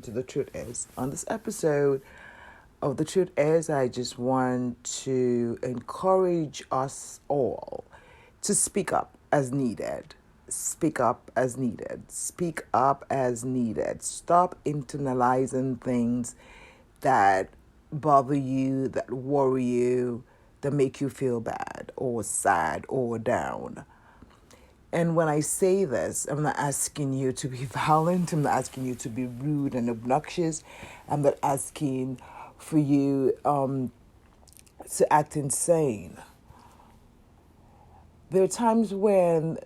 to The Truth Is. On this episode of The Truth Is, I just want to encourage us all to speak up as needed. Speak up as needed. Speak up as needed. Stop internalizing things that bother you, that worry you, that make you feel bad or sad or down. And when I say this, I'm not asking you to be violent. I'm not asking you to be rude and obnoxious. I'm not asking for you to act insane. There are times when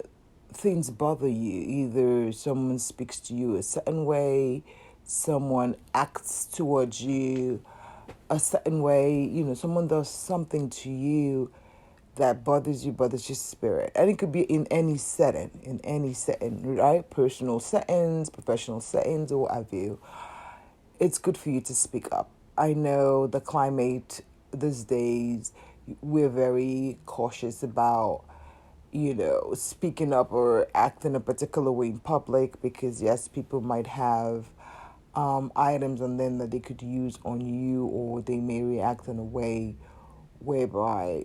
things bother you. Either someone speaks to you a certain way, someone acts towards you a certain way, someone does something to you that bothers you, bothers your spirit. And it could be in any setting, right? Personal settings, professional settings, or what have you. It's good for you to speak up. I know the climate these days, we're very cautious about, speaking up or acting a particular way in public because, yes, people might have items on them that they could use on you, or they may react in a way whereby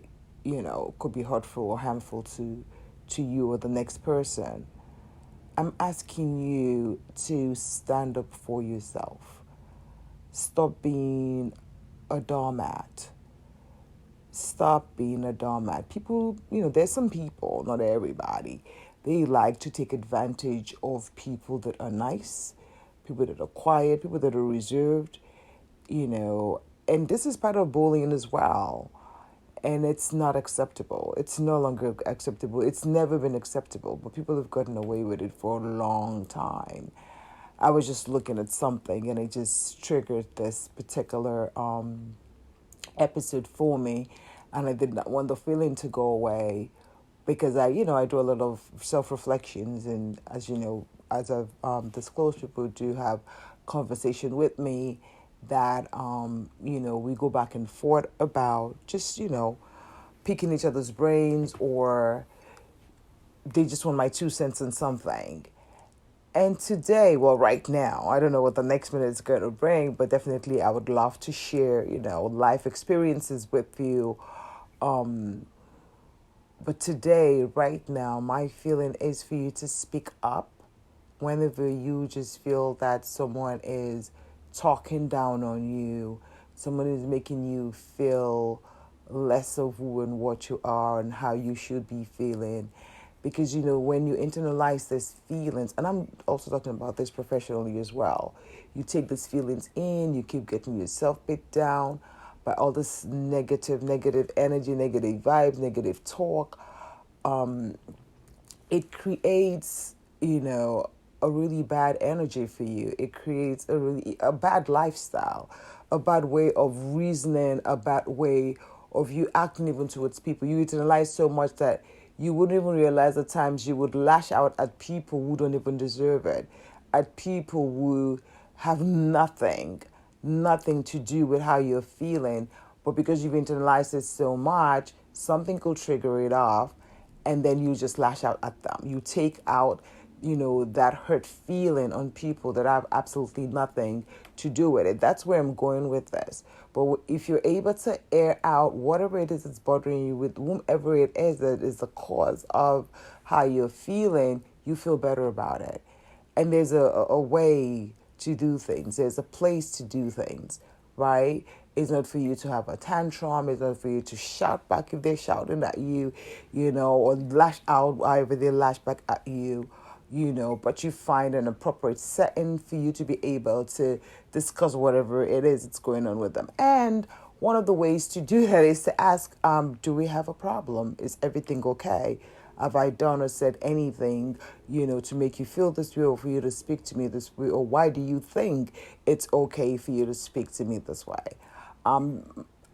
could be hurtful or harmful to you or the next person. I'm asking you to stand up for yourself. Stop being a doormat. Stop being a doormat. People, there's some people, not everybody, they like to take advantage of people that are nice, people that are quiet, people that are reserved, and this is part of bullying as well. And it's not acceptable. It's no longer acceptable. It's never been acceptable, but people have gotten away with it for a long time. I was just looking at something and it just triggered this particular episode for me, and I did not want the feeling to go away because I do a lot of self-reflections, and as you know, as I've disclosed, people do have conversation with me that we go back and forth about just picking each other's brains, or they just want my 2 cents on something. And today, well, right now, I don't know what the next minute is going to bring, but definitely I would love to share life experiences with you. But today, right now, my feeling is for you to speak up whenever you just feel that someone is talking down on you, someone is making you feel less of who and what you are and how you should be feeling. Because, when you internalize these feelings, and I'm also talking about this professionally as well, you take these feelings in, you keep getting yourself bit down by all this negative energy, negative vibes, negative talk. It creates, a really bad energy for you. It creates a bad lifestyle, a bad way of reasoning, a bad way of you acting even towards people. You internalize so much that you wouldn't even realize at times you would lash out at people who don't even deserve it, at people who have nothing to do with how you're feeling. But because you've internalized it so much, something could trigger it off, and then you just lash out at them. You take out, that hurt feeling on people that have absolutely nothing to do with it. That's where I'm going with this. But if you're able to air out whatever it is that's bothering you with whomever it is that is the cause of how you're feeling, you feel better about it. And there's a way to do things. There's a place to do things, right? It's not for you to have a tantrum. It's not for you to shout back if they're shouting at you, or lash out however they lash back at you, but you find an appropriate setting for you to be able to discuss whatever it is that's going on with them. And one of the ways to do that is to ask, do we have a problem? Is everything okay? Have I done or said anything, to make you feel this way, or for you to speak to me this way? Or why do you think it's okay for you to speak to me this way? And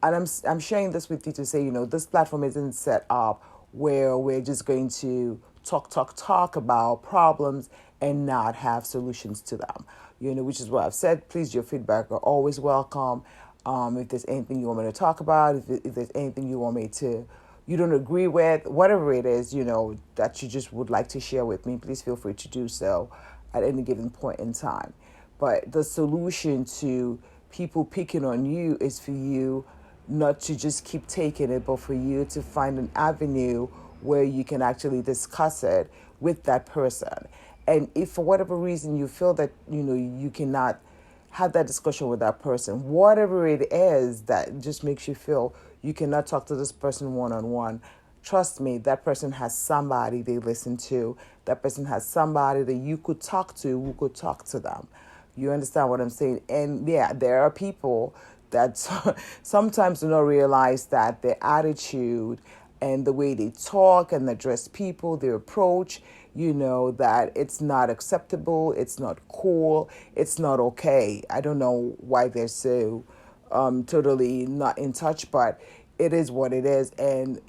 I'm sharing this with you to say, this platform isn't set up where we're just going to talk about problems and not have solutions to them. Which is what I've said. Please, your feedback are always welcome. If there's anything you want me to talk about, if there's anything you don't agree with, whatever it is, that you just would like to share with me, please feel free to do so at any given point in time. But the solution to people picking on you is for you not to just keep taking it, but for you to find an avenue where you can actually discuss it with that person. And if for whatever reason you feel that, you cannot have that discussion with that person, whatever it is that just makes you feel you cannot talk to this person one on one, trust me, that person has somebody they listen to. That person has somebody that you could talk to who could talk to them. You understand what I'm saying? And yeah, there are people that sometimes do not realize that their attitude and the way they talk and address people, their approach, that it's not acceptable, it's not cool, it's not okay. I don't know why they're so totally not in touch, but it is what it is. And,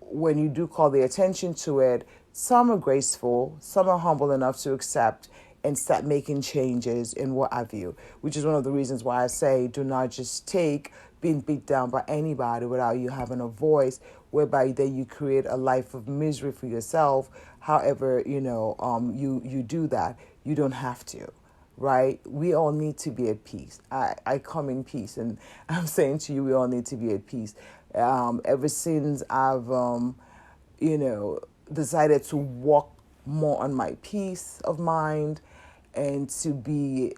when you do call the attention to it, some are graceful, some are humble enough to accept and start making changes and what have you, which is one of the reasons why I say do not just take being beat down by anybody without you having a voice, whereby then you create a life of misery for yourself. However, you do that. You don't have to, right? We all need to be at peace. I come in peace, and I'm saying to you, we all need to be at peace. Ever since I've, decided to walk more on my peace of mind and to be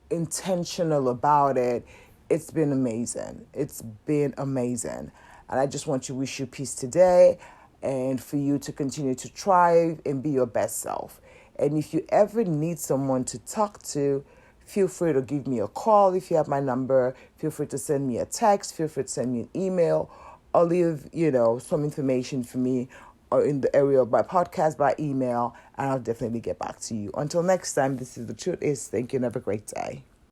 intentional about it, it's been amazing. It's been amazing. And I just want to wish you peace today and for you to continue to thrive and be your best self. And if you ever need someone to talk to, feel free to give me a call if you have my number. Feel free to send me a text. Feel free to send me an email or leave, some information for me or in the area of my podcast by email, and I'll definitely get back to you. Until next time, this is The Truth Is. Thank you and have a great day.